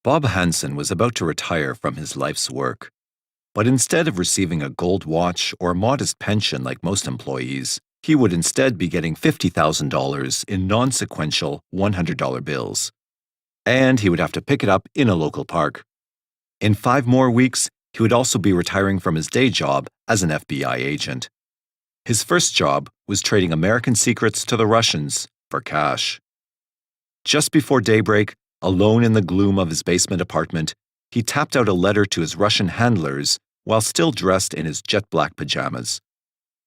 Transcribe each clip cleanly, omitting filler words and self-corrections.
Bob Hanssen was about to retire from his life's work, but instead of receiving a gold watch or a modest pension like most employees, he would instead be getting $50,000 in non-sequential $100 bills. And he would have to pick it up in a local park. In 5 more weeks, he would also be retiring from his day job as an FBI agent. His first job was trading American secrets to the Russians for cash. Just before daybreak, alone in the gloom of his basement apartment, he tapped out a letter to his Russian handlers while still dressed in his jet-black pajamas.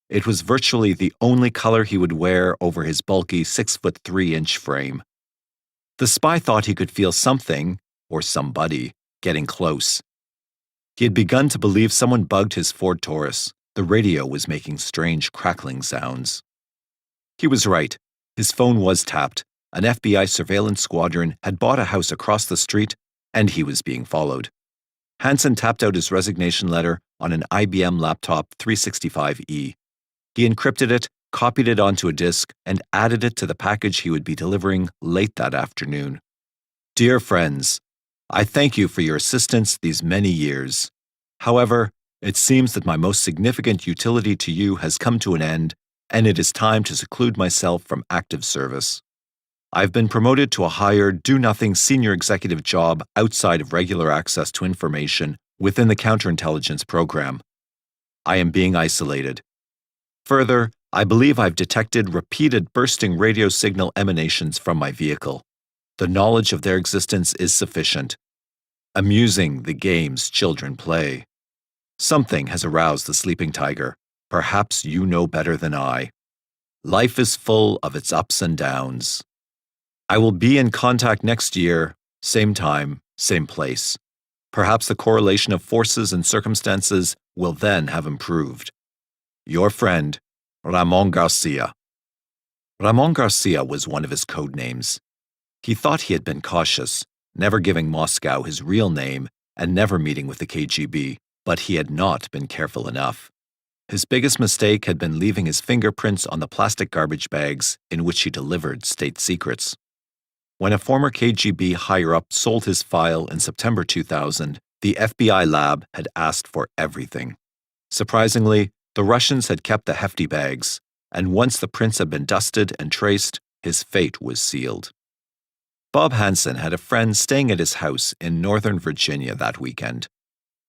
It was virtually the only color he would wear over his bulky 6'3" frame. The spy thought he could feel something, or somebody, getting close. He had begun to believe someone bugged his Ford Taurus. The radio was making strange crackling sounds. He was right. His phone was tapped. An FBI surveillance squadron had bought a house across the street, and he was being followed. Hanssen tapped out his resignation letter on an IBM laptop 365E. He encrypted it, copied it onto a disk, and added it to the package he would be delivering late that afternoon. Dear friends, I thank you for your assistance these many years. However, it seems that my most significant utility to you has come to an end, and it is time to seclude myself from active service. I've been promoted to a higher, do-nothing senior executive job outside of regular access to information within the counterintelligence program. I am being isolated. Further, I believe I've detected repeated bursting radio signal emanations from my vehicle. The knowledge of their existence is sufficient. Amusing the games children play. Something has aroused the sleeping tiger. Perhaps you know better than I. Life is full of its ups and downs. I will be in contact next year, same time, same place. Perhaps the correlation of forces and circumstances will then have improved. Your friend, Ramon Garcia. Ramon Garcia was one of his code names. He thought he had been cautious, never giving Moscow his real name and never meeting with the KGB, but he had not been careful enough. His biggest mistake had been leaving his fingerprints on the plastic garbage bags in which he delivered state secrets. When a former KGB higher-up sold his file in September 2000, the FBI lab had asked for everything. Surprisingly, the Russians had kept the hefty bags, and once the prints had been dusted and traced, his fate was sealed. Bob Hanssen had a friend staying at his house in Northern Virginia that weekend.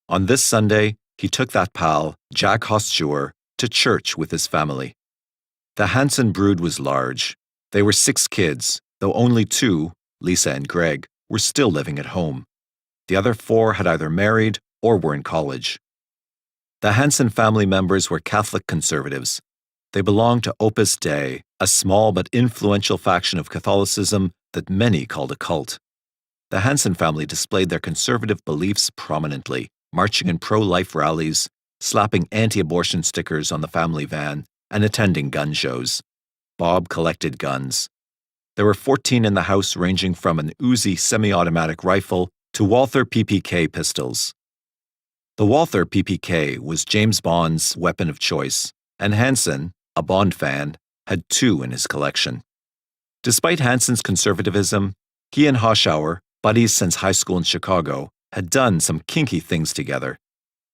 On this Sunday, he took that pal, Jack Hosteur, to church with his family. The Hanssen brood was large. They were 6 kids, though only 2, Lisa and Greg, were still living at home. The other 4 had either married or were in college. The Hanssen family members were Catholic conservatives. They belonged to Opus Dei, a small but influential faction of Catholicism that many called a cult. The Hanssen family displayed their conservative beliefs prominently, marching in pro-life rallies, slapping anti-abortion stickers on the family van, and attending gun shows. Bob collected guns. There were 14 in the house, ranging from an Uzi semi-automatic rifle to Walther PPK pistols. The Walther PPK was James Bond's weapon of choice, and Hanssen, a Bond fan, had 2 in his collection. Despite Hanssen's conservatism, he and Hosteur, buddies since high school in Chicago, had done some kinky things together.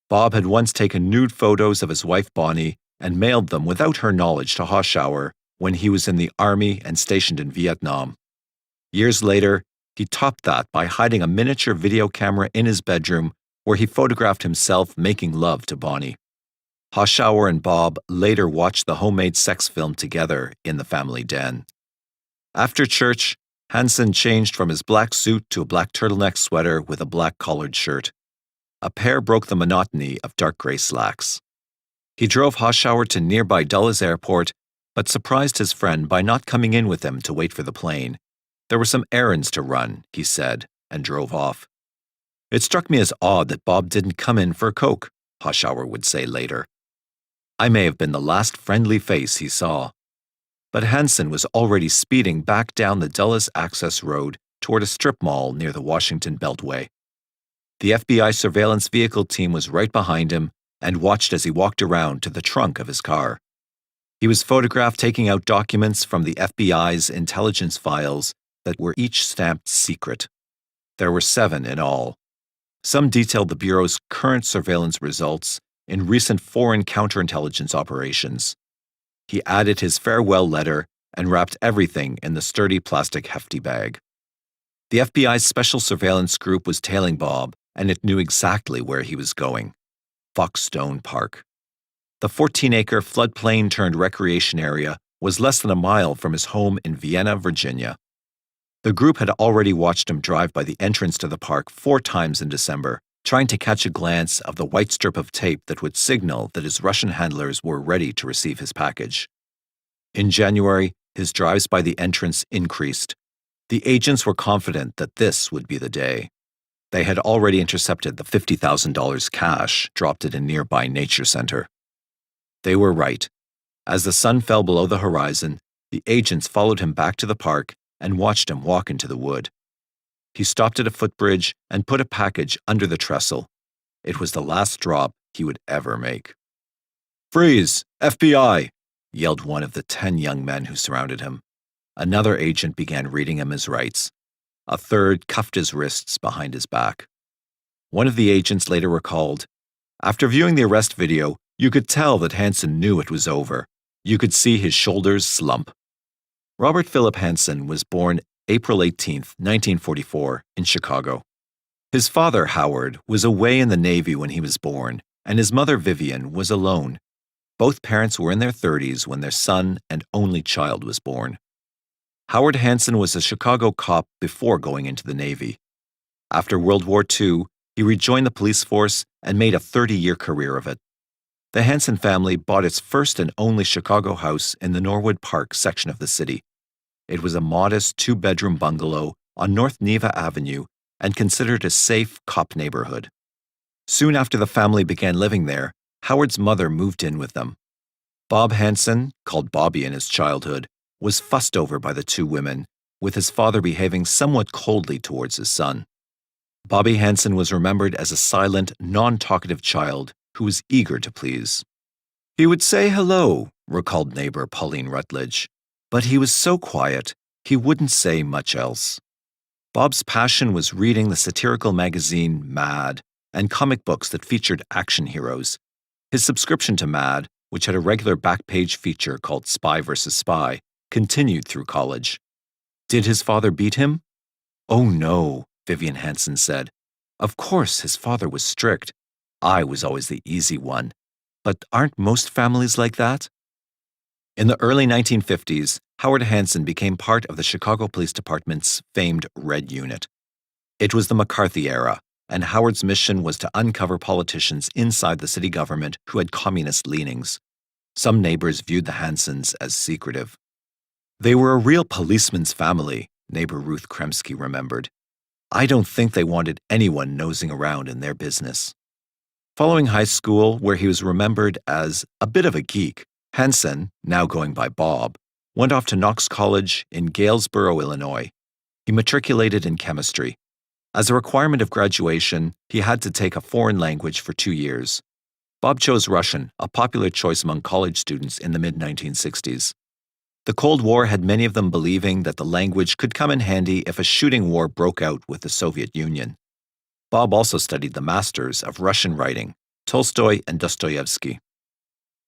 Bob had once taken nude photos of his wife Bonnie and mailed them without her knowledge to Hosteur when he was in the army and stationed in Vietnam. Years later, he topped that by hiding a miniature video camera in his bedroom where he photographed himself making love to Bonnie. Hosteur and Bob later watched the homemade sex film together in the family den. After church, Hanssen changed from his black suit to a black turtleneck sweater with a black collared shirt. A pair broke the monotony of dark gray slacks. He drove Hosteur to nearby Dulles Airport, but surprised his friend by not coming in with him to wait for the plane. There were some errands to run, he said, and drove off. It struck me as odd that Bob didn't come in for a Coke, Hosteur would say later. I may have been the last friendly face he saw. But Hanssen was already speeding back down the Dulles Access Road toward a strip mall near the Washington Beltway. The FBI surveillance vehicle team was right behind him and watched as he walked around to the trunk of his car. He was photographed taking out documents from the FBI's intelligence files that were each stamped secret. There were 7 in all. Some detailed the Bureau's current surveillance results in recent foreign counterintelligence operations. He added his farewell letter and wrapped everything in the sturdy plastic hefty bag. The FBI's special surveillance group was tailing Bob, and it knew exactly where he was going: Foxstone Park. The 14-acre floodplain-turned-recreation area was less than a mile from his home in Vienna, Virginia. The group had already watched him drive by the entrance to the park 4 times in December, trying to catch a glance of the white strip of tape that would signal that his Russian handlers were ready to receive his package. In January, his drives by the entrance increased. The agents were confident that this would be the day. They had already intercepted the $50,000 cash dropped at a nearby nature center. They were right. As the sun fell below the horizon, the agents followed him back to the park and watched him walk into the wood. He stopped at a footbridge and put a package under the trestle. It was the last drop he would ever make. "Freeze! FBI!" yelled one of the 10 young men who surrounded him. Another agent began reading him his rights. A third cuffed his wrists behind his back. One of the agents later recalled, "After viewing the arrest video, you could tell that Hanssen knew it was over. You could see his shoulders slump." Robert Philip Hanssen was born April 18, 1944, in Chicago. His father, Howard, was away in the Navy when he was born, and his mother, Vivian, was alone. Both parents were in their 30s when their son and only child was born. Howard Hanssen was a Chicago cop before going into the Navy. After World War II, he rejoined the police force and made a 30-year career of it. The Hanssen family bought its first and only Chicago house in the Norwood Park section of the city. It was a modest 2-bedroom bungalow on North Neva Avenue and considered a safe cop neighborhood. Soon after the family began living there, Howard's mother moved in with them. Bob Hanssen, called Bobby in his childhood, was fussed over by the 2 women, with his father behaving somewhat coldly towards his son. Bobby Hanssen was remembered as a silent, non-talkative child who was eager to please. "He would say hello," recalled neighbor Pauline Rutledge, "but he was so quiet, he wouldn't say much else." Bob's passion was reading the satirical magazine Mad and comic books that featured action heroes. His subscription to Mad, which had a regular back-page feature called Spy vs. Spy, continued through college. Did his father beat him? "Oh no," Vivian Hanssen said. "Of course his father was strict. I was always the easy one. But aren't most families like that?" In the early 1950s, Howard Hanssen became part of the Chicago Police Department's famed Red Unit. It was the McCarthy era, and Howard's mission was to uncover politicians inside the city government who had communist leanings. Some neighbors viewed the Hanssens as secretive. "They were a real policeman's family," neighbor Ruth Kremsky remembered. "I don't think they wanted anyone nosing around in their business." Following high school, where he was remembered as a bit of a geek, Hanssen, now going by Bob, went off to Knox College in Galesboro, Illinois. He matriculated in chemistry. As a requirement of graduation, he had to take a foreign language for 2 years. Bob chose Russian, a popular choice among college students in the mid-1960s. The Cold War had many of them believing that the language could come in handy if a shooting war broke out with the Soviet Union. Bob also studied the masters of Russian writing, Tolstoy and Dostoevsky.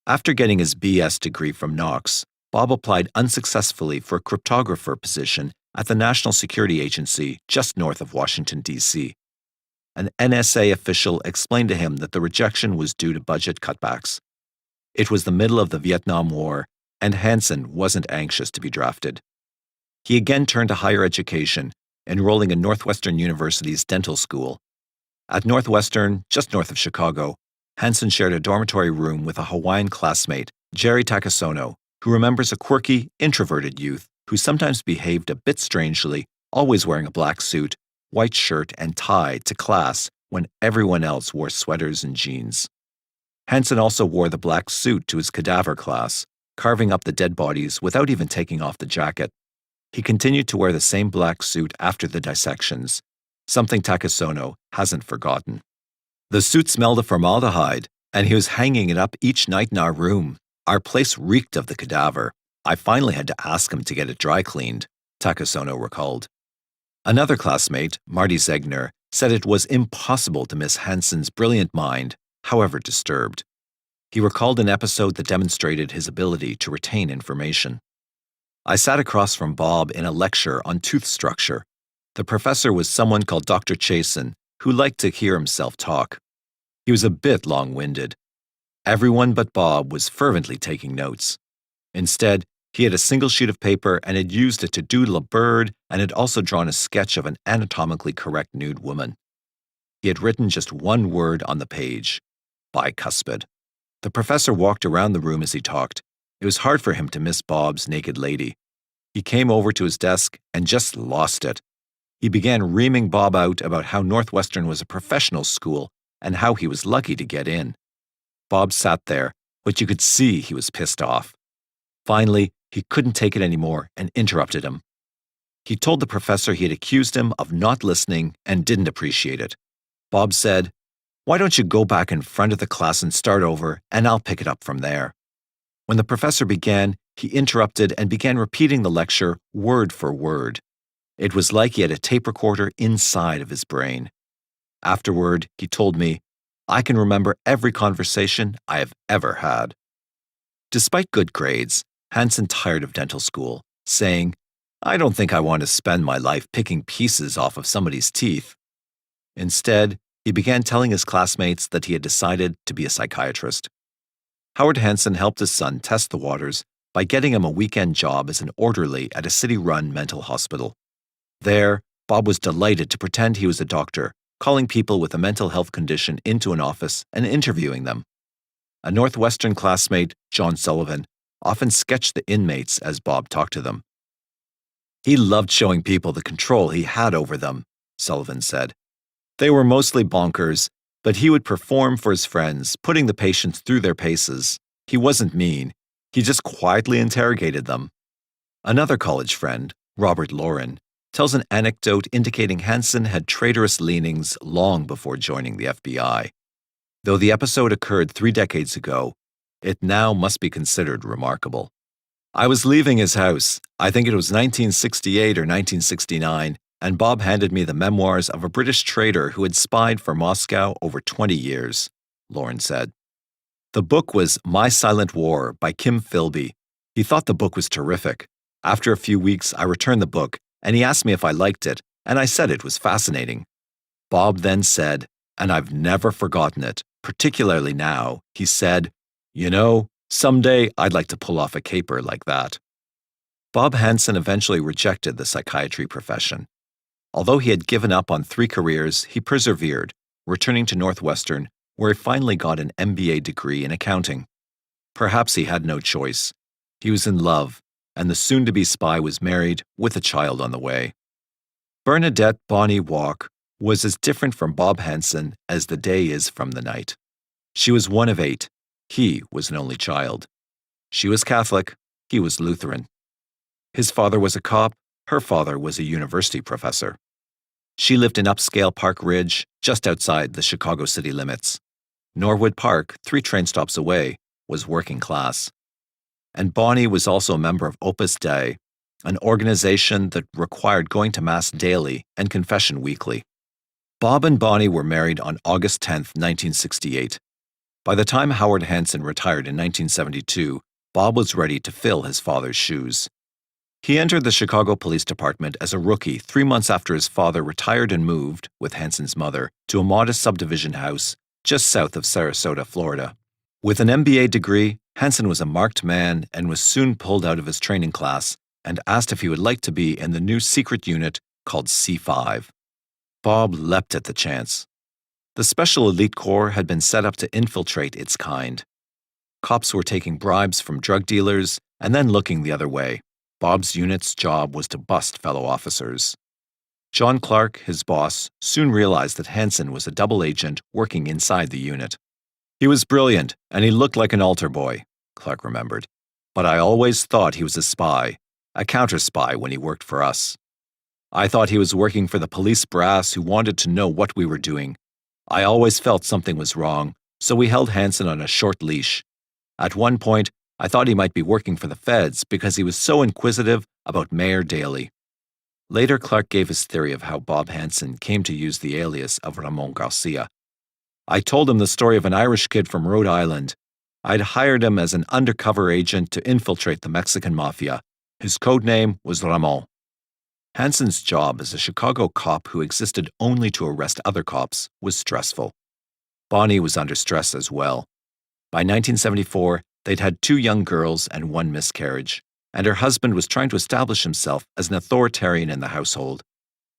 After getting his BS degree from Knox, Bob applied unsuccessfully for a cryptographer position at the National Security Agency just north of Washington, D.C. An NSA official explained to him that the rejection was due to budget cutbacks. It was the middle of the Vietnam War, and Hanssen wasn't anxious to be drafted. He again turned to higher education, enrolling in Northwestern University's dental school. At Northwestern, just north of Chicago, Hanssen shared a dormitory room with a Hawaiian classmate, Jerry Takasono, who remembers a quirky, introverted youth who sometimes behaved a bit strangely, always wearing a black suit, white shirt, and tie to class when everyone else wore sweaters and jeans. Hanssen also wore the black suit to his cadaver class, carving up the dead bodies without even taking off the jacket. He continued to wear the same black suit after the dissections, something Takasono hasn't forgotten. "The suit smelled of formaldehyde, and he was hanging it up each night in our room. Our place reeked of the cadaver. I finally had to ask him to get it dry cleaned," Takasono recalled. Another classmate, Marty Zegner, said it was impossible to miss Hanssen's brilliant mind, however disturbed. He recalled an episode that demonstrated his ability to retain information. I sat across from Bob in a lecture on tooth structure. The professor was someone called Dr. Chasen, who liked to hear himself talk. He was a bit long-winded. Everyone but Bob was fervently taking notes. Instead, he had a single sheet of paper and had used it to doodle a bird and had also drawn a sketch of an anatomically correct nude woman. He had written just one word on the page: bicuspid. The professor walked around the room as he talked. It was hard for him to miss Bob's naked lady. He came over to his desk and just lost it. He began reaming Bob out about how Northwestern was a professional school and how he was lucky to get in. Bob sat there, but you could see he was pissed off. Finally, he couldn't take it anymore and interrupted him. He told the professor he had accused him of not listening and didn't appreciate it. Bob said, "Why don't you go back in front of the class and start over, and I'll pick it up from there." When the professor began, he interrupted and began repeating the lecture word for word. It was like he had a tape recorder inside of his brain. Afterward, he told me, "I can remember every conversation I have ever had." Despite good grades, Hanssen tired of dental school, saying, "I don't think I want to spend my life picking pieces off of somebody's teeth." Instead, he began telling his classmates that he had decided to be a psychiatrist. Howard Hanssen helped his son test the waters by getting him a weekend job as an orderly at a city-run mental hospital. There, Bob was delighted to pretend he was a doctor, calling people with a mental health condition into an office and interviewing them. A Northwestern classmate, John Sullivan, often sketched the inmates as Bob talked to them. "He loved showing people the control he had over them," Sullivan said. "They were mostly bonkers, but he would perform for his friends, putting the patients through their paces. He wasn't mean. He just quietly interrogated them." Another college friend, Robert Lauren, tells an anecdote indicating Hanssen had traitorous leanings long before joining the FBI. Though the episode occurred 3 decades ago, it now must be considered remarkable. "I was leaving his house, I think it was 1968 or 1969, and Bob handed me the memoirs of a British traitor who had spied for Moscow over 20 years, Lauren said. The book was My Silent War by Kim Philby. He thought the book was terrific. After a few weeks, I returned the book, and he asked me if I liked it, and I said it was fascinating. Bob then said, and I've never forgotten it, particularly now, he said, "You know, someday I'd like to pull off a caper like that." Bob Hanssen eventually rejected the psychiatry profession. Although he had given up on 3 careers, he persevered, returning to Northwestern, where he finally got an MBA degree in accounting. Perhaps he had no choice. He was in love, and the soon-to-be spy was married with a child on the way. Bernadette Bonnie Walk was as different from Bob Hanssen as the day is from the night. She was one of 8. He was an only child. She was Catholic. He was Lutheran. His father was a cop. Her father was a university professor. She lived in upscale Park Ridge, just outside the Chicago city limits. Norwood Park, 3 train stops away, was working class. And Bonnie was also a member of Opus Dei, an organization that required going to Mass daily and confession weekly. Bob and Bonnie were married on August 10, 1968. By the time Howard Hanssen retired in 1972, Bob was ready to fill his father's shoes. He entered the Chicago Police Department as a rookie 3 months after his father retired and moved, with Hanssen's mother, to a modest subdivision house just south of Sarasota, Florida. With an MBA degree, Hanssen was a marked man and was soon pulled out of his training class and asked if he would like to be in the new secret unit called C5. Bob leapt at the chance. The Special Elite Corps had been set up to infiltrate its kind. Cops were taking bribes from drug dealers and then looking the other way. Bob's unit's job was to bust fellow officers. John Clark, his boss, soon realized that Hanssen was a double agent working inside the unit. "He was brilliant, and he looked like an altar boy," Clark remembered. "But I always thought he was a spy, a counter-spy when he worked for us. I thought he was working for the police brass who wanted to know what we were doing. I always felt something was wrong, so we held Hanssen on a short leash. At one point, I thought he might be working for the feds because he was so inquisitive about Mayor Daley." Later, Clark gave his theory of how Bob Hanssen came to use the alias of Ramon Garcia. I told him the story of an Irish kid from Rhode Island. I'd hired him as an undercover agent to infiltrate the Mexican mafia. His code name was Ramon. Hanssen's job as a Chicago cop who existed only to arrest other cops was stressful. Bonnie was under stress as well. By 1974, they'd had 2 young girls and 1 miscarriage, and her husband was trying to establish himself as an authoritarian in the household.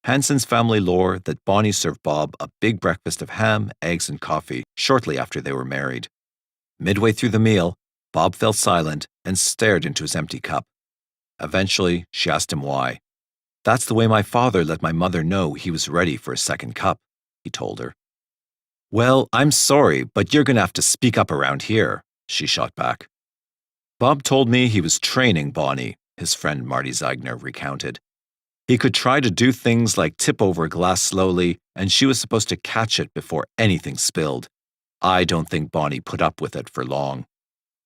Hanssen's family lore that Bonnie served Bob a big breakfast of ham, eggs, and coffee shortly after they were married. Midway through the meal, Bob fell silent and stared into his empty cup. Eventually, she asked him why. "That's the way my father let my mother know he was ready for a second cup," he told her. "Well, I'm sorry, but you're going to have to speak up around here," she shot back. "Bob told me he was training Bonnie," his friend Marty Zeigner recounted. "He could try to do things like tip over a glass slowly, and she was supposed to catch it before anything spilled. I don't think Bonnie put up with it for long."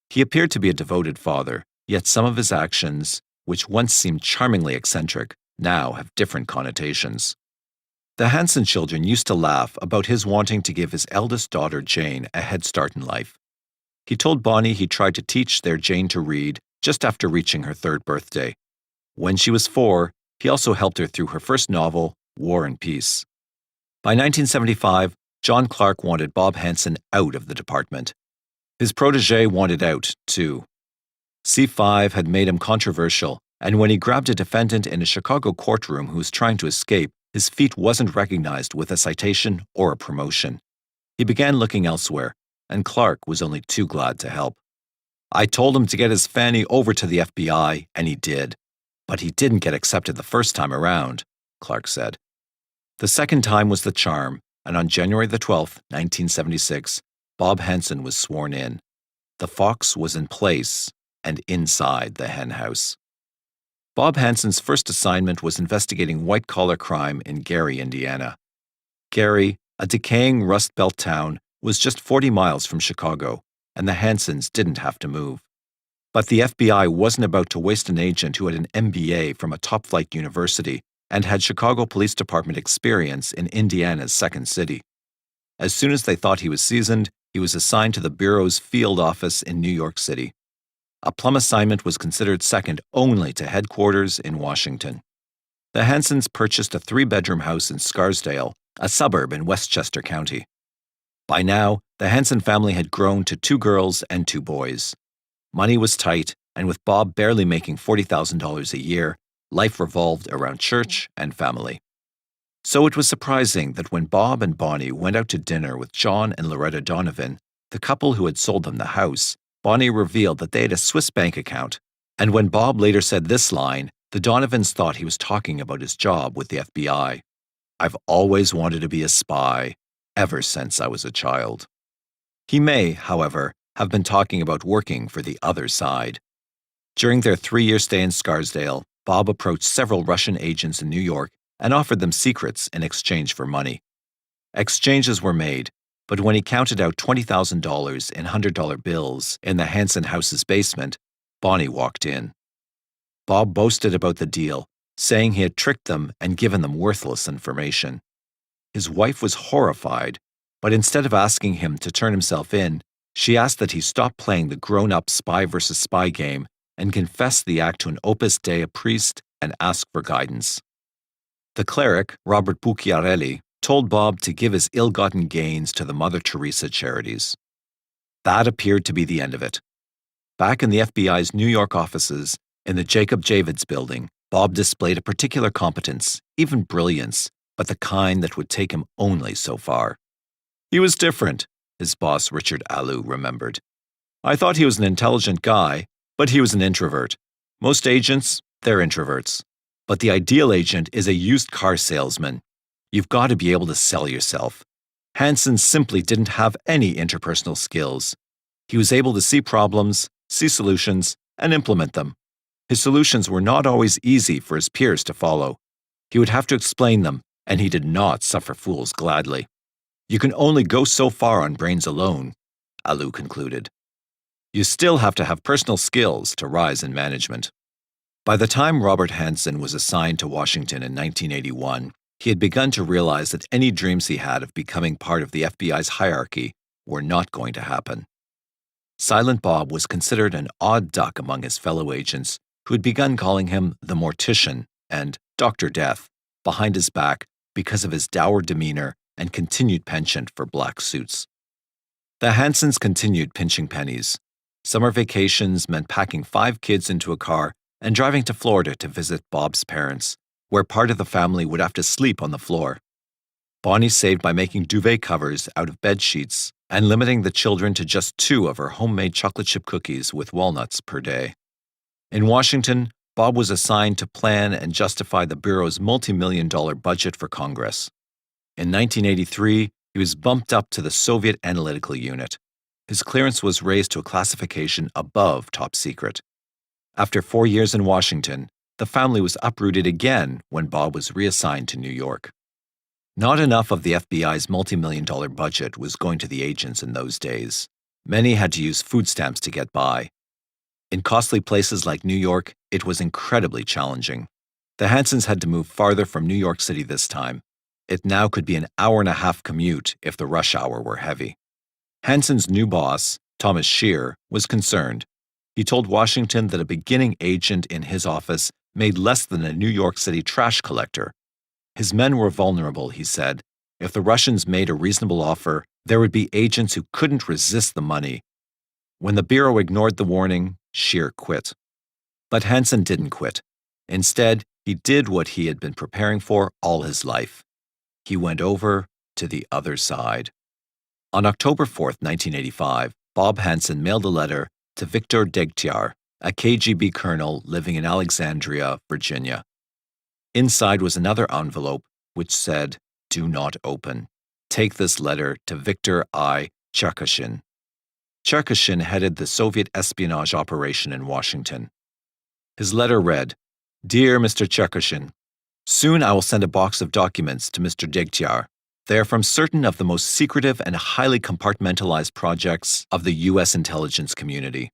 He appeared to be a devoted father, yet some of his actions, which once seemed charmingly eccentric, now have different connotations. The Hanssen children used to laugh about his wanting to give his eldest daughter, Jane, a head start in life. He told Bonnie he tried to teach their Jane to read just after reaching her 3rd birthday. When she was 4, he also helped her through her first novel, War and Peace. By 1975, John Clark wanted Bob Hanssen out of the department. His protégé wanted out, too. C5 had made him controversial, and when he grabbed a defendant in a Chicago courtroom who was trying to escape, his feat wasn't recognized with a citation or a promotion. He began looking elsewhere, and Clark was only too glad to help. "I told him to get his fanny over to the FBI, and he did. But he didn't get accepted the first time around," Clark said. The second time was the charm, and on January the 12th, 1976, Bob Hanssen was sworn in. The fox was in place and inside the hen house. Bob Hanssen's first assignment was investigating white-collar crime in Gary, Indiana. Gary, a decaying Rust Belt town, was just 40 miles from Chicago, and the Hanssens didn't have to move. But the FBI wasn't about to waste an agent who had an MBA from a top-flight university and had Chicago Police Department experience in Indiana's second city. As soon as they thought he was seasoned, he was assigned to the Bureau's field office in New York City. A plum assignment was considered second only to headquarters in Washington. The Hanssens purchased a 3-bedroom house in Scarsdale, a suburb in Westchester County. By now, the Hanssen family had grown to 2 girls and 2 boys. Money was tight, and with Bob barely making $40,000 a year, life revolved around church and family. So it was surprising that when Bob and Bonnie went out to dinner with John and Loretta Donovan, the couple who had sold them the house, Bonnie revealed that they had a Swiss bank account, and when Bob later said this line, the Donovans thought he was talking about his job with the FBI. "I've always wanted to be a spy, ever since I was a child." He may, however, have been talking about working for the other side. During their 3-year stay in Scarsdale, Bob approached several Russian agents in New York and offered them secrets in exchange for money. Exchanges were made, but when he counted out $20,000 in $100 bills in the Hanssen house's basement, Bonnie walked in. Bob boasted about the deal, saying he had tricked them and given them worthless information. His wife was horrified, but instead of asking him to turn himself in, she asked that he stop playing the grown-up spy versus spy game and confess the act to an Opus Dei priest and ask for guidance. The cleric, Robert Bucchiarelli, told Bob to give his ill-gotten gains to the Mother Teresa charities. That appeared to be the end of it. Back in the FBI's New York offices, in the Jacob Javits building, Bob displayed a particular competence, even brilliance, but the kind that would take him only so far. He was different, his boss Richard Alou remembered. "I thought he was an intelligent guy, but he was an introvert. Most agents, they're introverts. But the ideal agent is a used car salesman. You've got to be able to sell yourself. Hanssen simply didn't have any interpersonal skills. He was able to see problems, see solutions, and implement them. His solutions were not always easy for his peers to follow. He would have to explain them, and he did not suffer fools gladly. You can only go so far on brains alone," Alou concluded. "You still have to have personal skills to rise in management." By the time Robert Hanssen was assigned to Washington in 1981, he had begun to realize that any dreams he had of becoming part of the FBI's hierarchy were not going to happen. Silent Bob was considered an odd duck among his fellow agents who had begun calling him the Mortician and Dr. Death behind his back because of his dour demeanor and continued penchant for black suits. The Hanssens continued pinching pennies. Summer vacations meant packing 5 kids into a car and driving to Florida to visit Bob's parents, where part of the family would have to sleep on the floor. Bonnie saved by making duvet covers out of bed sheets and limiting the children to just 2 of her homemade chocolate chip cookies with walnuts per day. In Washington, Bob was assigned to plan and justify the Bureau's multi-million-dollar budget for Congress. In 1983, he was bumped up to the Soviet Analytical Unit. His clearance was raised to a classification above top secret. After 4 years in Washington, the family was uprooted again when Bob was reassigned to New York. Not enough of the FBI's multi-million-dollar budget was going to the agents in those days. Many had to use food stamps to get by. In costly places like New York, it was incredibly challenging. The Hanssens had to move farther from New York City this time. It now could be an hour-and-a-half commute if the rush hour were heavy. Hanssen's new boss, Thomas Scheer, was concerned. He told Washington that a beginning agent in his office made less than a New York City trash collector. His men were vulnerable, he said. If the Russians made a reasonable offer, there would be agents who couldn't resist the money. When the Bureau ignored the warning, Scheer quit. But Hanssen didn't quit. Instead, he did what he had been preparing for all his life. He went over to the other side. On October 4, 1985, Bob Hanssen mailed a letter to Victor Degtiar, a KGB colonel living in Alexandria, Virginia. Inside was another envelope which said, "Do not open. Take this letter to Victor I. Cherkashin." Cherkashin headed the Soviet espionage operation in Washington. His letter read, "Dear Mr. Cherkashin, soon I will send a box of documents to Mr. Degtiar. They are from certain of the most secretive and highly compartmentalized projects of the U.S. intelligence community.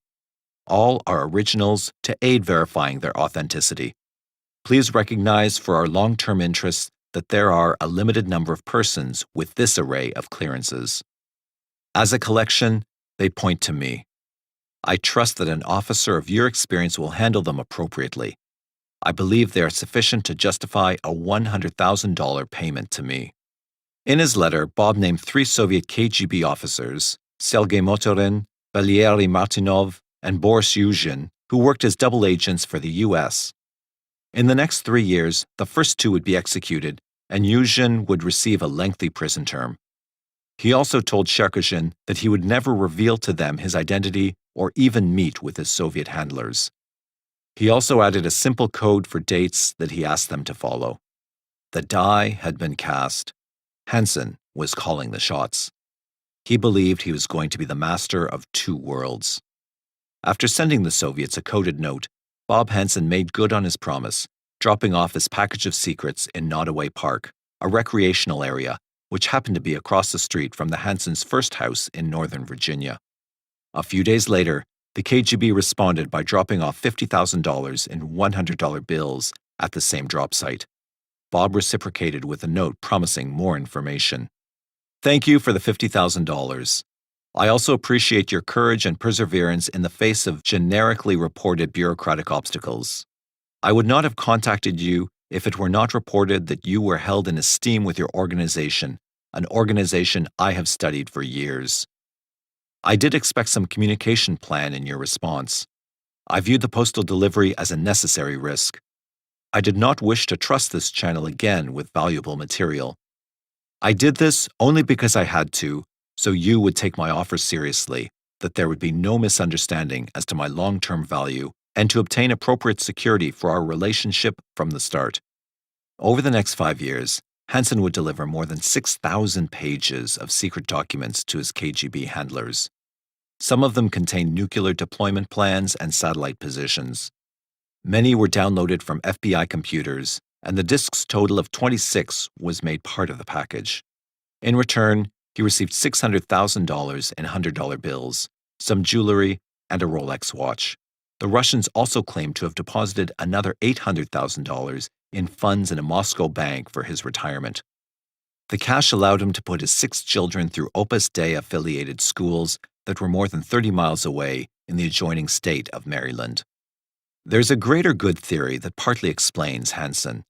All are originals to aid verifying their authenticity. Please recognize for our long-term interests that there are a limited number of persons with this array of clearances. As a collection, they point to me. I trust that an officer of your experience will handle them appropriately. I believe they are sufficient to justify a $100,000 payment to me." In his letter, Bob named 3 Soviet KGB officers, Sergei Motorin, Valery Martinov, and Boris Yuzhin, who worked as double agents for the U.S. In the next 3 years, the first 2 would be executed, and Yuzhin would receive a lengthy prison term. He also told Cherkashin that he would never reveal to them his identity or even meet with his Soviet handlers. He also added a simple code for dates that he asked them to follow. The die had been cast. Hanssen was calling the shots. He believed he was going to be the master of 2 worlds. After sending the Soviets a coded note, Bob Hanssen made good on his promise, dropping off his package of secrets in Nottoway Park, a recreational area which happened to be across the street from the Hanssens' first house in Northern Virginia. A few days later, the KGB responded by dropping off $50,000 in $100 bills at the same drop site. Bob reciprocated with a note promising more information. "Thank you for the $50,000. I also appreciate your courage and perseverance in the face of generically reported bureaucratic obstacles. I would not have contacted you if it were not reported that you were held in esteem with your organization, an organization I have studied for years. I did expect some communication plan in your response. I viewed the postal delivery as a necessary risk. I did not wish to trust this channel again with valuable material. I did this only because I had to, so you would take my offer seriously, that there would be no misunderstanding as to my long-term value, and to obtain appropriate security for our relationship from the start." Over the next 5 years, Hanssen would deliver more than 6,000 pages of secret documents to his KGB handlers. Some of them contained nuclear deployment plans and satellite positions. Many were downloaded from FBI computers, and the disk's total of 26 was made part of the package. In return, he received $600,000 in $100 bills, some jewelry, and a Rolex watch. The Russians also claimed to have deposited another $800,000 in funds in a Moscow bank for his retirement. The cash allowed him to put his 6 children through Opus Dei affiliated schools that were more than 30 miles away in the adjoining state of Maryland. There's a greater good theory that partly explains Hanssen.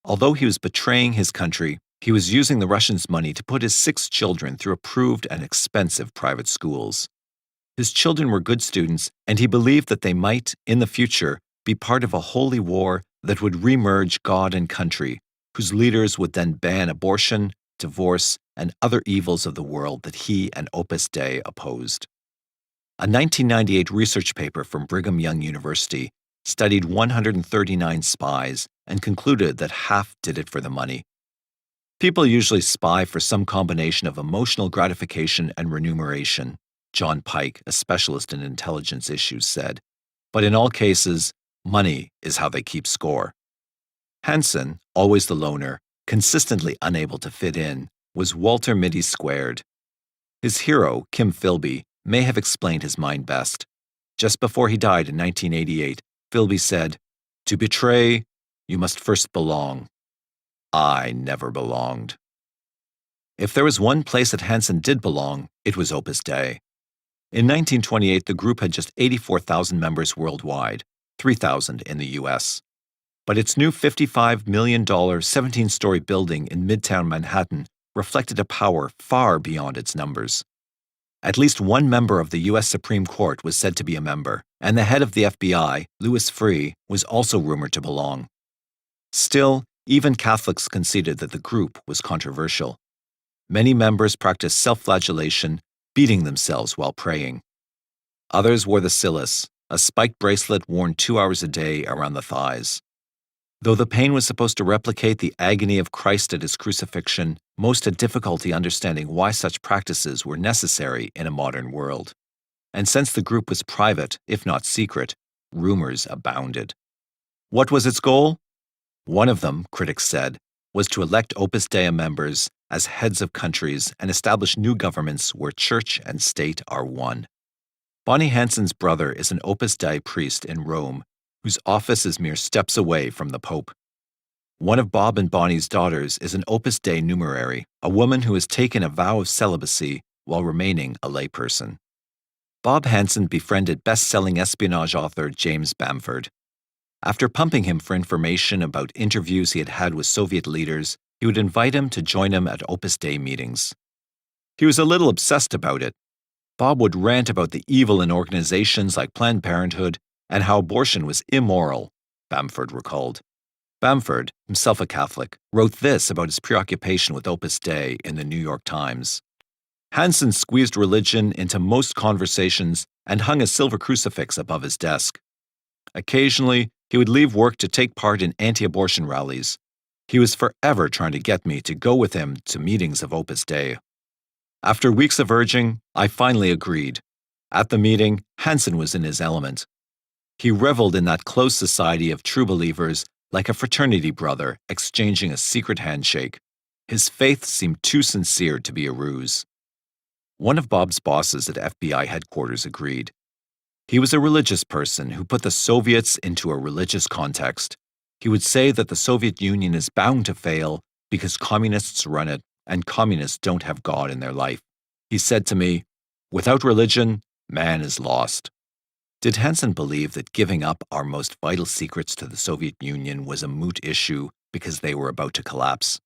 Although he was betraying his country, he was using the Russians' money to put his 6 children through approved and expensive private schools. His children were good students, and he believed that they might, in the future, be part of a holy war that would remerge God and country, whose leaders would then ban abortion, divorce, and other evils of the world that he and Opus Dei opposed. A 1998 research paper from Brigham Young University studied 139 spies and concluded that half did it for the money. People usually spy for some combination of emotional gratification and remuneration, John Pike, a specialist in intelligence issues, said. But in all cases, money is how they keep score. Hanssen, always the loner, consistently unable to fit in, was Walter Mitty squared. His hero, Kim Philby, may have explained his mind best. Just before he died in 1988, Philby said, "To betray, you must first belong. I never belonged." If there was one place that Hanssen did belong, it was Opus Dei. In 1928, the group had just 84,000 members worldwide, 3,000 in the U.S. But its new $55 million 17-story building in Midtown Manhattan reflected a power far beyond its numbers. At least one member of the U.S. Supreme Court was said to be a member, and the head of the FBI, Louis Freeh, was also rumored to belong. Still, even Catholics conceded that the group was controversial. Many members practiced self-flagellation, beating themselves while praying. Others wore the Silas, a spiked bracelet worn 2 hours a day around the thighs. Though the pain was supposed to replicate the agony of Christ at his crucifixion, most had difficulty understanding why such practices were necessary in a modern world. And since the group was private, if not secret, rumors abounded. What was its goal? One of them, critics said, was to elect Opus Dei members as heads of countries and establish new governments where church and state are one. Bonnie Hanssen's brother is an Opus Dei priest in Rome, whose office is mere steps away from the Pope. One of Bob and Bonnie's daughters is an Opus Dei numerary, a woman who has taken a vow of celibacy while remaining a layperson. Bob Hanssen befriended best-selling espionage author James Bamford. After pumping him for information about interviews he had had with Soviet leaders, he would invite him to join him at Opus Dei meetings. He was a little obsessed about it. Bob would rant about the evil in organizations like Planned Parenthood and how abortion was immoral, Bamford recalled. Bamford, himself a Catholic, wrote this about his preoccupation with Opus Dei in the New York Times. Hanssen squeezed religion into most conversations and hung a silver crucifix above his desk. Occasionally, he would leave work to take part in anti-abortion rallies. He was forever trying to get me to go with him to meetings of Opus Dei. After weeks of urging, I finally agreed. At the meeting, Hanssen was in his element. He reveled in that close society of true believers, like a fraternity brother exchanging a secret handshake. His faith seemed too sincere to be a ruse. One of Bob's bosses at FBI headquarters agreed. He was a religious person who put the Soviets into a religious context. He would say that the Soviet Union is bound to fail because communists run it and communists don't have God in their life. He said to me, "Without religion, man is lost." Did Hanssen believe that giving up our most vital secrets to the Soviet Union was a moot issue because they were about to collapse?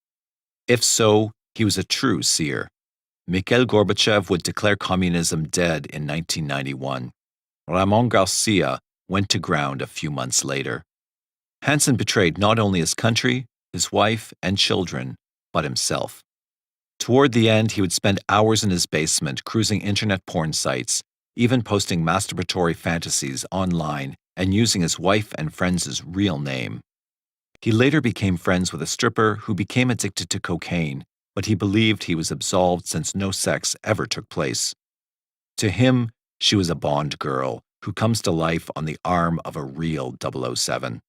If so, he was a true seer. Mikhail Gorbachev would declare communism dead in 1991. Ramon Garcia went to ground a few months later. Hanssen betrayed not only his country, his wife, and children, but himself. Toward the end, he would spend hours in his basement cruising internet porn sites, even posting masturbatory fantasies online and using his wife and friends' real name. He later became friends with a stripper who became addicted to cocaine, but he believed he was absolved since no sex ever took place. To him, she was a Bond girl who comes to life on the arm of a real 007.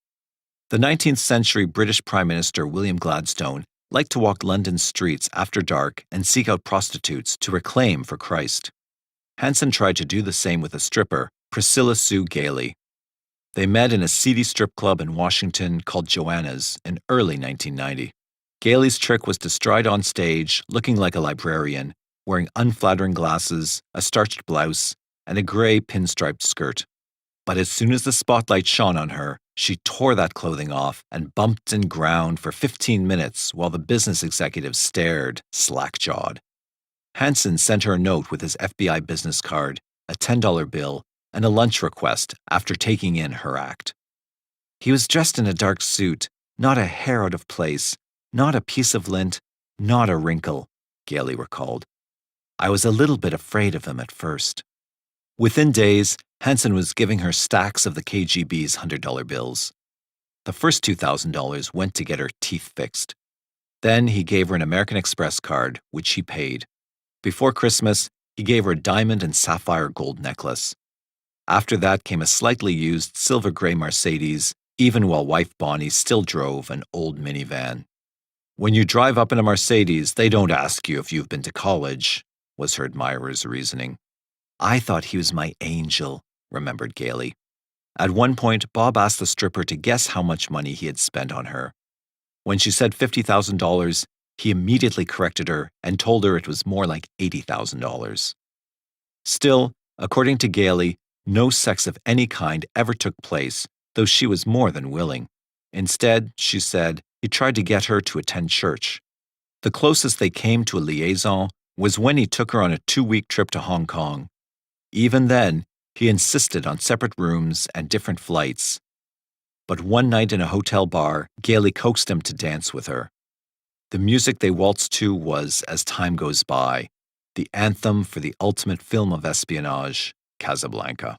The 19th century British Prime Minister William Gladstone liked to walk London's streets after dark and seek out prostitutes to reclaim for Christ. Hanssen tried to do the same with a stripper, Priscilla Sue Gailey. They met in a seedy strip club in Washington called Joanna's in early 1990. Gailey's trick was to stride on stage looking like a librarian, wearing unflattering glasses, a starched blouse, and a gray pinstriped skirt. But as soon as the spotlight shone on her, she tore that clothing off and bumped and ground for 15 minutes while the business executives stared, slack-jawed. Hanssen sent her a note with his FBI business card, a $10 bill, and a lunch request after taking in her act. He was dressed in a dark suit, not a hair out of place, not a piece of lint, not a wrinkle, Gailey recalled. I was a little bit afraid of him at first. Within days, Hanssen was giving her stacks of the KGB's $100 bills. The first $2,000 went to get her teeth fixed. Then he gave her an American Express card, which she paid. Before Christmas, he gave her a diamond and sapphire gold necklace. After that came a slightly used silver gray Mercedes, even while wife Bonnie still drove an old minivan. When you drive up in a Mercedes, they don't ask you if you've been to college, was her admirer's reasoning. I thought he was my angel, remembered Gailey. At one point, Bob asked the stripper to guess how much money he had spent on her. When she said $50,000, he immediately corrected her and told her it was more like $80,000. Still, according to Gailey, no sex of any kind ever took place, though she was more than willing. Instead, she said, he tried to get her to attend church. The closest they came to a liaison was when he took her on a 2-week trip to Hong Kong. Even then, he insisted on separate rooms and different flights. But one night in a hotel bar, Gailey coaxed him to dance with her. The music they waltzed to was As Time Goes By, the anthem for the ultimate film of espionage, Casablanca.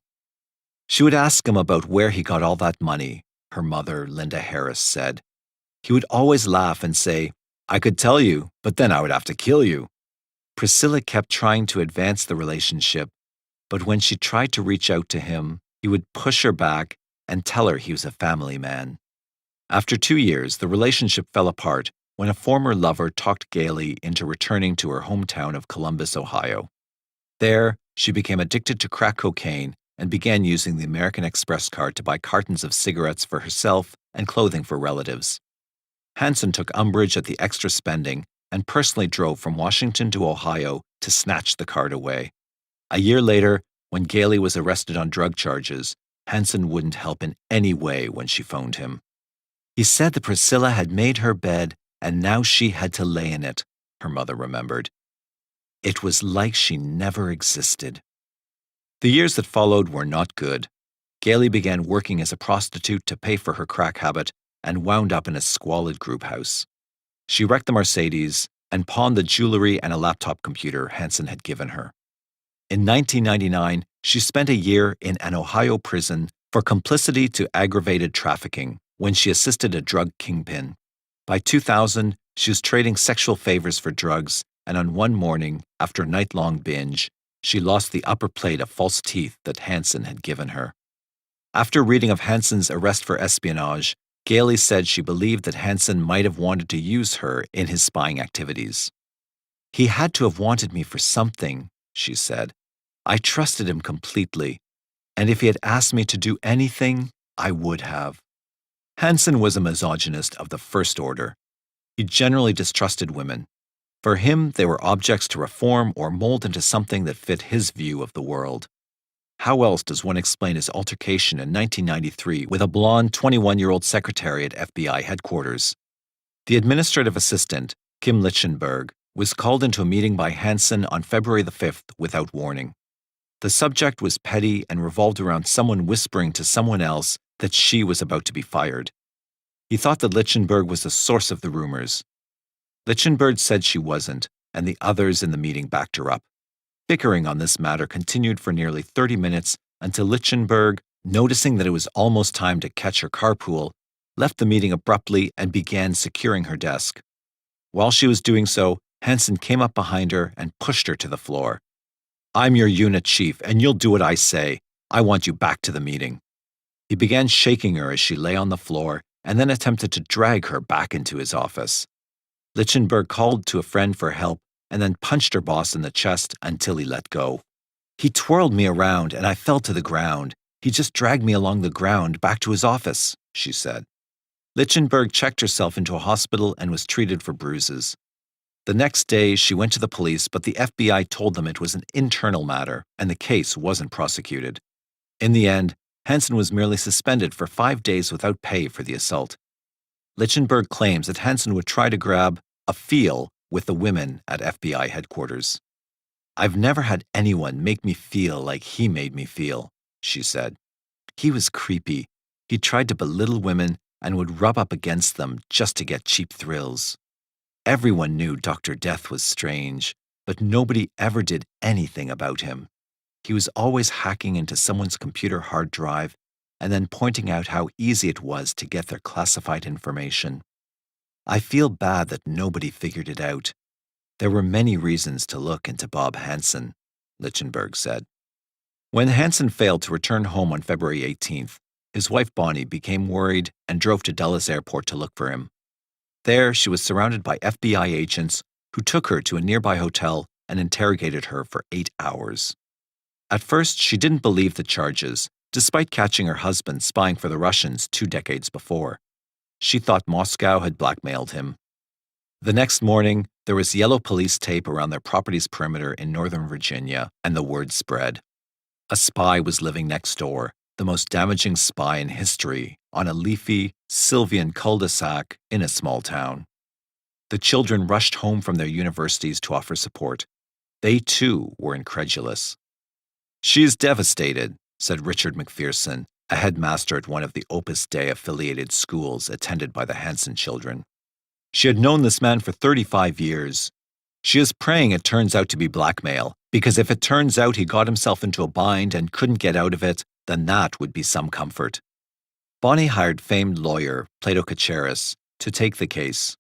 She would ask him about where he got all that money, her mother, Linda Harris, said. He would always laugh and say, I could tell you, but then I would have to kill you. Priscilla kept trying to advance the relationship, but when she tried to reach out to him, he would push her back and tell her he was a family man. After 2 years, the relationship fell apart when a former lover talked Gailey into returning to her hometown of Columbus, Ohio. There, she became addicted to crack cocaine and began using the American Express card to buy cartons of cigarettes for herself and clothing for relatives. Hanssen took umbrage at the extra spending and personally drove from Washington to Ohio to snatch the card away. A year later, when Gailey was arrested on drug charges, Hanssen wouldn't help in any way when she phoned him. He said that Priscilla had made her bed and now she had to lay in it, her mother remembered. It was like she never existed. The years that followed were not good. Gailey began working as a prostitute to pay for her crack habit and wound up in a squalid group house. She wrecked the Mercedes and pawned the jewelry and a laptop computer Hanssen had given her. In 1999, she spent a year in an Ohio prison for complicity to aggravated trafficking when she assisted a drug kingpin. By 2000, she was trading sexual favors for drugs, and on one morning, after a night-long binge, she lost the upper plate of false teeth that Hanssen had given her. After reading of Hanssen's arrest for espionage, Gailey said she believed that Hanssen might have wanted to use her in his spying activities. He had to have wanted me for something, she said. I trusted him completely, and if he had asked me to do anything, I would have. Hanssen was a misogynist of the first order. He generally distrusted women. For him, they were objects to reform or mold into something that fit his view of the world. How else does one explain his altercation in 1993 with a blonde 21-year-old secretary at FBI headquarters? The administrative assistant, Kim Lichtenberg, was called into a meeting by Hanssen on February the 5th without warning. The subject was petty and revolved around someone whispering to someone else that she was about to be fired. He thought that Lichtenberg was the source of the rumors. Lichtenberg said she wasn't, and the others in the meeting backed her up. Bickering on this matter continued for nearly 30 minutes until Lichtenberg, noticing that it was almost time to catch her carpool, left the meeting abruptly and began securing her desk. While she was doing so, Hanssen came up behind her and pushed her to the floor. I'm your unit chief, and you'll do what I say. I want you back to the meeting. He began shaking her as she lay on the floor and then attempted to drag her back into his office. Lichtenberg called to a friend for help and then punched her boss in the chest until he let go. He twirled me around and I fell to the ground. He just dragged me along the ground back to his office, she said. Lichtenberg checked herself into a hospital and was treated for bruises. The next day, she went to the police, but the FBI told them it was an internal matter and the case wasn't prosecuted. In the end, Hanssen was merely suspended for 5 days without pay for the assault. Lichtenberg claims that Hanssen would try to grab a feel with the women at FBI headquarters. "I've never had anyone make me feel like he made me feel," she said. "He was creepy. He tried to belittle women and would rub up against them just to get cheap thrills. Everyone knew Dr. Death was strange, but nobody ever did anything about him. He was always hacking into someone's computer hard drive and then pointing out how easy it was to get their classified information. I feel bad that nobody figured it out. There were many reasons to look into Bob Hanssen," Lichtenberg said. When Hanssen failed to return home on February 18th, his wife Bonnie became worried and drove to Dulles Airport to look for him. There, she was surrounded by FBI agents who took her to a nearby hotel and interrogated her for 8 hours. At first, she didn't believe the charges, despite catching her husband spying for the Russians 2 decades before. She thought Moscow had blackmailed him. The next morning, there was yellow police tape around their property's perimeter in Northern Virginia, and the word spread. A spy was living next door, the most damaging spy in history, on a leafy, Sylvian cul-de-sac in a small town. The children rushed home from their universities to offer support. They, too, were incredulous. "She is devastated," said Richard McPherson, a headmaster at one of the Opus Dei affiliated schools attended by the Hanssen children. "She had known this man for 35 years. She is praying it turns out to be blackmail, because if it turns out he got himself into a bind and couldn't get out of it, then that would be some comfort." Bonnie hired famed lawyer Plato Kacharis to take the case.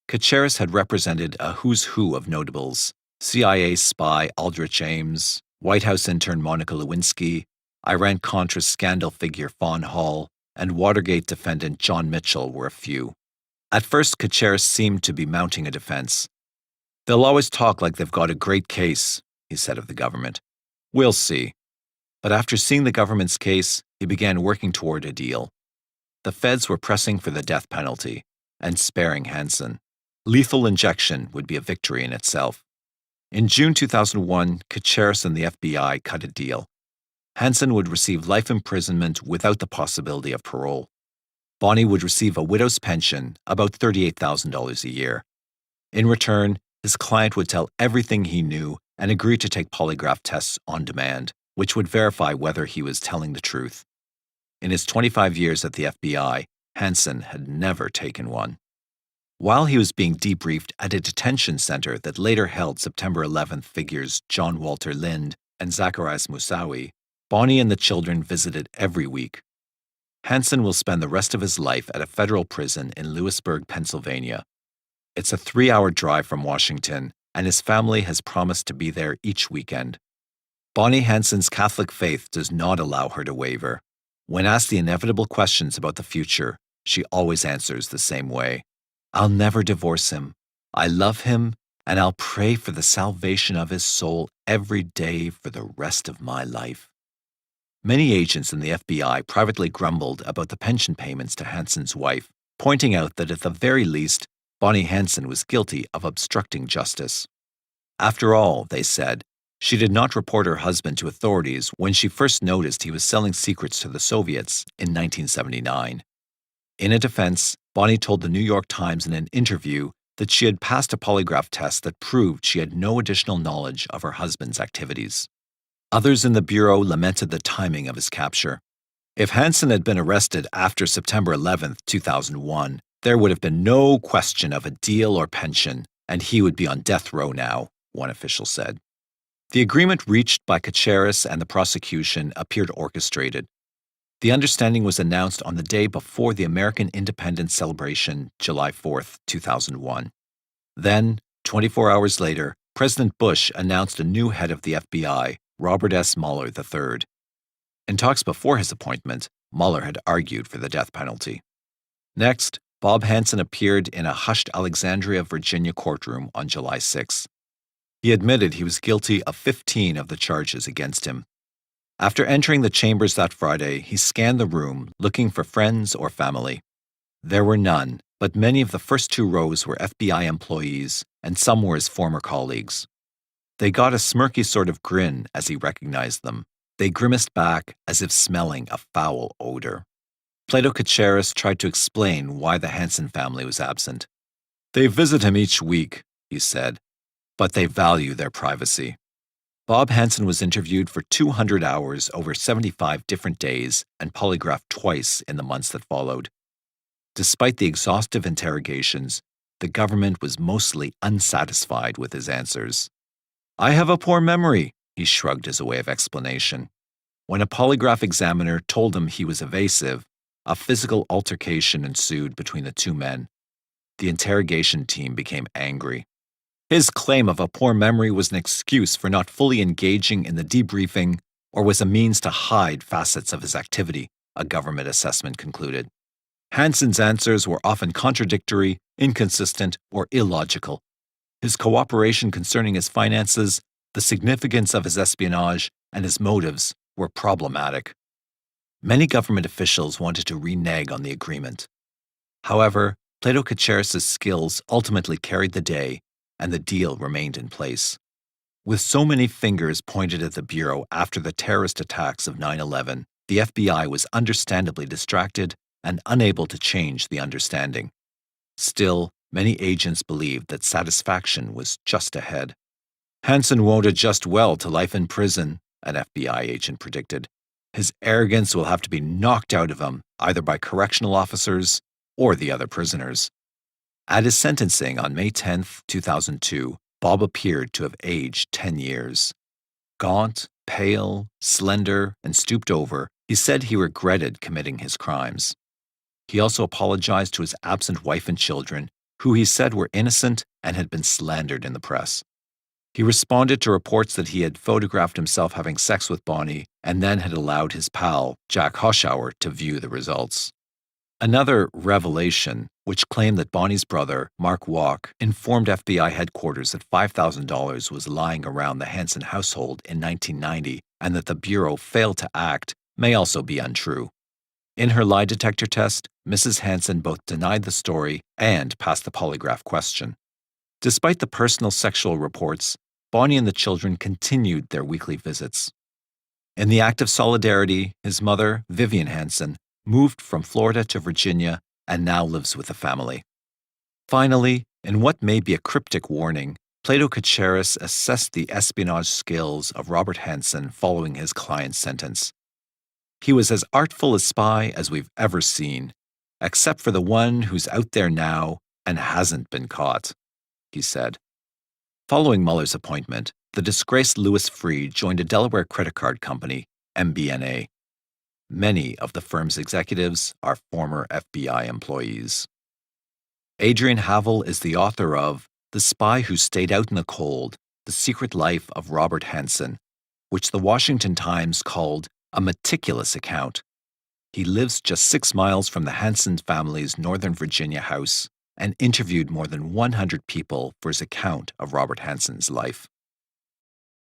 Kacharis had represented a who's who of notables: CIA spy Aldrich Ames, White House intern Monica Lewinsky, Iran-Contra scandal figure Fawn Hall, and Watergate defendant John Mitchell were a few. At first, Kacharis seemed to be mounting a defense. "They'll always talk like they've got a great case," he said of the government. "We'll see." But after seeing the government's case, he began working toward a deal. The feds were pressing for the death penalty and sparing Hanssen. Lethal injection would be a victory in itself. In June 2001, Kacharis and the FBI cut a deal. Hanssen would receive life imprisonment without the possibility of parole. Bonnie would receive a widow's pension, about $38,000 a year. In return, his client would tell everything he knew and agree to take polygraph tests on demand, which would verify whether he was telling the truth. In his 25 years at the FBI, Hanssen had never taken one. While he was being debriefed at a detention center that later held September 11th figures John Walter Lind and Zacharias Moussaoui, Bonnie and the children visited every week. Hanssen will spend the rest of his life at a federal prison in Lewisburg, Pennsylvania. It's a 3-hour drive from Washington, and his family has promised to be there each weekend. Bonnie Hanssen's Catholic faith does not allow her to waver. When asked the inevitable questions about the future, she always answers the same way. "I'll never divorce him. I love him, and I'll pray for the salvation of his soul every day for the rest of my life." Many agents in the FBI privately grumbled about the pension payments to Hanssen's wife, pointing out that at the very least, Bonnie Hanssen was guilty of obstructing justice. After all, they said, she did not report her husband to authorities when she first noticed he was selling secrets to the Soviets in 1979. In a defense, Bonnie told the New York Times in an interview that she had passed a polygraph test that proved she had no additional knowledge of her husband's activities. Others in the Bureau lamented the timing of his capture. If Hanssen had been arrested after September 11, 2001, there would have been no question of a deal or pension, and he would be on death row now, one official said. The agreement reached by Kacharis and the prosecution appeared orchestrated. The understanding was announced on the day before the American Independence celebration, July 4, 2001. Then, 24 hours later, President Bush announced a new head of the FBI, Robert S. Mueller III. In talks before his appointment, Mueller had argued for the death penalty. Next, Bob Hanssen appeared in a hushed Alexandria, Virginia courtroom on July 6. He admitted he was guilty of 15 of the charges against him. After entering the chambers that Friday, he scanned the room, looking for friends or family. There were none, but many of the first 2 rows were FBI employees, and some were his former colleagues. They got a smirky sort of grin as he recognized them. They grimaced back as if smelling a foul odor. Plato Kacharis tried to explain why the Hanssen family was absent. They visit him each week, he said, but they value their privacy. Bob Hanssen was interviewed for 200 hours over 75 different days and polygraphed twice in the months that followed. Despite the exhaustive interrogations, the government was mostly unsatisfied with his answers. I have a poor memory, he shrugged as a way of explanation. When a polygraph examiner told him he was evasive, a physical altercation ensued between the 2 men. The interrogation team became angry. His claim of a poor memory was an excuse for not fully engaging in the debriefing or was a means to hide facets of his activity, a government assessment concluded. Hanssen's answers were often contradictory, inconsistent, or illogical. His cooperation concerning his finances, the significance of his espionage, and his motives were problematic. Many government officials wanted to renege on the agreement. However, Plato Kacharis' skills ultimately carried the day, and the deal remained in place. With so many fingers pointed at the Bureau after the terrorist attacks of 9/11, the FBI was understandably distracted and unable to change the understanding. Still, many agents believed that satisfaction was just ahead. Hanssen won't adjust well to life in prison, an FBI agent predicted. His arrogance will have to be knocked out of him, either by correctional officers or the other prisoners. At his sentencing on May 10, 2002, Bob appeared to have aged 10 years. Gaunt, pale, slender, and stooped over, he said he regretted committing his crimes. He also apologized to his absent wife and children, who he said were innocent and had been slandered in the press. He responded to reports that he had photographed himself having sex with Bonnie and then had allowed his pal, Jack Hoschauer, to view the results. Another revelation, which claimed that Bonnie's brother, Mark Walk, informed FBI headquarters that $5,000 was lying around the Hanssen household in 1990 and that the Bureau failed to act, may also be untrue. In her lie detector test, Mrs. Hanssen both denied the story and passed the polygraph question. Despite the personal sexual reports, Bonnie and the children continued their weekly visits. In the act of solidarity, his mother, Vivian Hanssen, moved from Florida to Virginia and now lives with the family. Finally, in what may be a cryptic warning, Plato Kacharis assessed the espionage skills of Robert Hanssen following his client's sentence. He was as artful a spy as we've ever seen, except for the one who's out there now and hasn't been caught, he said. Following Mueller's appointment, the disgraced Louis Freeh joined a Delaware credit card company, MBNA. Many of the firm's executives are former FBI employees. Adrian Havel is the author of The Spy Who Stayed Out in the Cold, The Secret Life of Robert Hanssen, which the Washington Times called a meticulous account. He lives just 6 miles from the Hanssen family's Northern Virginia house and interviewed more than 100 people for his account of Robert Hanssen's life.